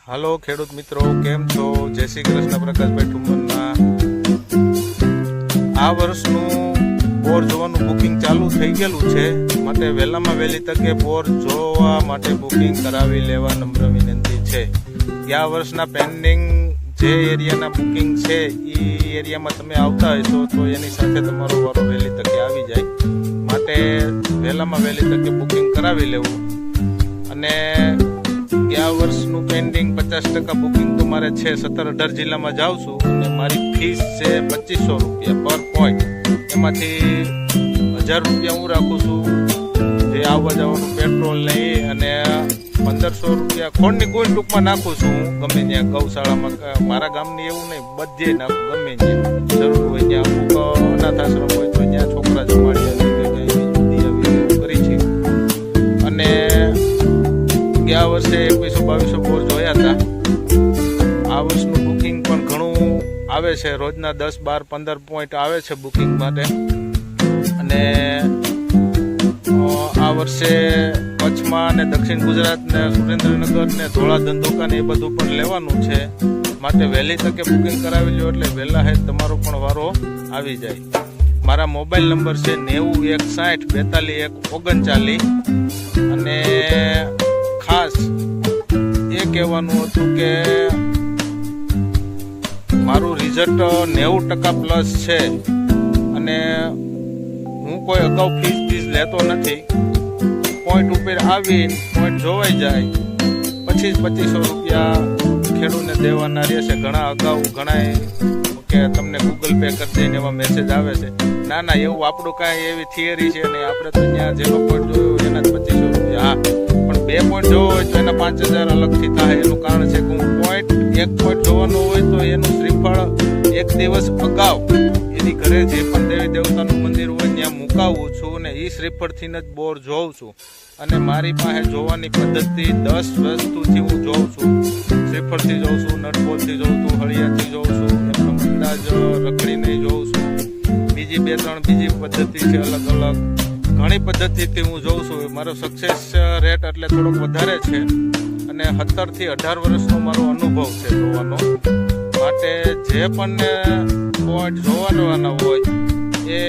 હાલો ખેડૂત મિત્રો, કેમ છો? જય શ્રી કૃષ્ણ. પ્રકાશભાઈ ઠુમરના આ વર્ષનું બોર જોવાનું બુકિંગ ચાલુ થઈ ગયેલું છે, માટે વહેલામાં વહેલી તકે બોર જોવા માટે બુકિંગ કરાવી લેવા નમ્ર વિનંતી છે. ગયા વર્ષના પેન્ડિંગ જે એરિયાના બુકિંગ છે એ એરિયામાં તમે આવતા હશો તો એની સાથે તમારો વારો વહેલી તકે આવી જાય, માટે વહેલામાં વહેલી તકે બુકિંગ કરાવી લેવું. અને ગયા વર્ષનું પેન્ડિંગ 50% બુકિંગ તો મારે છે. 17-18 જિલ્લામાં જાઉં છું અને મારી ફીસ છે 2500 રૂપિયા પર પોઈન્ટ. એમાંથી 1000 રૂપિયા હું રાખું છું જે આવવા જવાનું પેટ્રોલ લઈ, અને 1500 રૂપિયા ખોડની કોઈ ટૂંકમાં નાખું છું હું ગમે ત્યાં ગૌશાળામાં. મારા ગામની એવું નહીં, બધે નાખું ગમે ત્યાં જરૂર હોય ત્યાં. અમુક અનાથ આશ્રમ હોય તો ત્યાં છોકરા જમાડી કરી છે. અને ગયા વર્ષે 2100-2200 બોર જોયા હતા. આ વર્ષનું બુકિંગ પણ ઘણું આવે છે, રોજના 10, 12, 15 પોઈન્ટ આવે છે બુકિંગ માટે. અને આ વર્ષે કચ્છમાં અને દક્ષિણ ગુજરાત ને સુરેન્દ્રનગર ને ધોળા ધંધોકા ને એ બધું પણ લેવાનું છે, માટે વહેલી તકે બુકિંગ કરાવી લો એટલે વહેલા હે તમારો પણ વારો આવી જાય. મારા મોબાઈલ નંબર છે 9016424139. અને ખાસ એ કહેવાનું હતું કે મારું રિઝલ્ટ 90% પ્લસ છે, અને હું કોઈ અગાઉ ફીસ લેતો નથી. પોઈન્ટ ઉપર આવી પોઈન્ટ જોવાઈ જાય પછી 2500 રૂપિયા ખેડૂતને દેવાના રહેશે. ઘણા અગાઉ ઘણા કે તમને ગૂગલ પે કરી દઈને એવા મેસેજ આવે છે. ના, એવું આપણું કાંઈ એવી થિયરી છે નહીં. આપણે તો ત્યાં જેનો પોઈન્ટ જોયો એના જ 2500 રૂપિયા. હા, પણ 2 પોઈન્ટ જોવો હોય તો એના 5000 અલગથી થાય. એનું કારણ છે કે હું એક પોઈન્ટ જોવાનું હોય તો એનું શ્રીફળ એક દિવસ અગાઉ એની ઘરે જે પણ દેવી દેવતાનું મંદિર હોય ત્યાં મુકાવું છું, અને એ શ્રીફળથી જ બોર જોઉં છું. અને મારી પાસે જોવાની પદ્ધતિ 10 વસ્તુથી હું જોઉં છું. શ્રીફળથી જોઉં છું, નટબોલથી જોઉં છું, હળિયાથી જોઉં છું, એમનો અંદાજ રખડીને જોઉં છું. બીજી 2-3 બીજી પદ્ધતિ છે અલગ અલગ, ઘણી પદ્ધતિથી હું જોઉં છું. મારો સક્સેસ રેટ એટલે થોડોક વધારે છે, અને 17થી 18 વર્ષનો મારો અનુભવ છે જોવાનો. માટે જે પણ પોઈન્ટ જોવાના હોય એ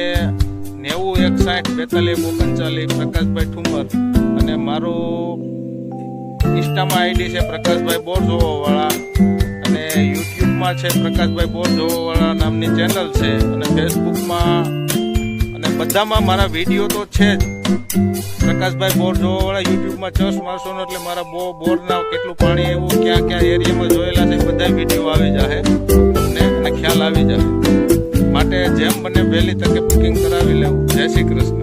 9016424139 પ્રકાશભાઈ ઠુમર. અને મારું ઇન્સ્ટામાં આઈડી છે પ્રકાશભાઈ બોર જોવાવાળા, અને યુટ્યુબમાં છે પ્રકાશભાઈ બોર જોવાવાળા નામની ચેનલ છે, અને ફેસબુકમાં અને બધામાં મારા વિડીયો તો છે જ. પ્રકાશભાઈ બોર જોવાવાળા યુટ્યુબમાં ચર્ચ મારશો ને એટલે મારા બોરના કેટલું પાણી એવું ક્યાં એરિયામાં જોયેલા છે બધા વિડીયો આવી જાય તમને, અને ખ્યાલ આવી જાય. માટે જેમ બને વહેલી તકે બુકિંગ કરાવી લેવું. જય શ્રી કૃષ્ણ.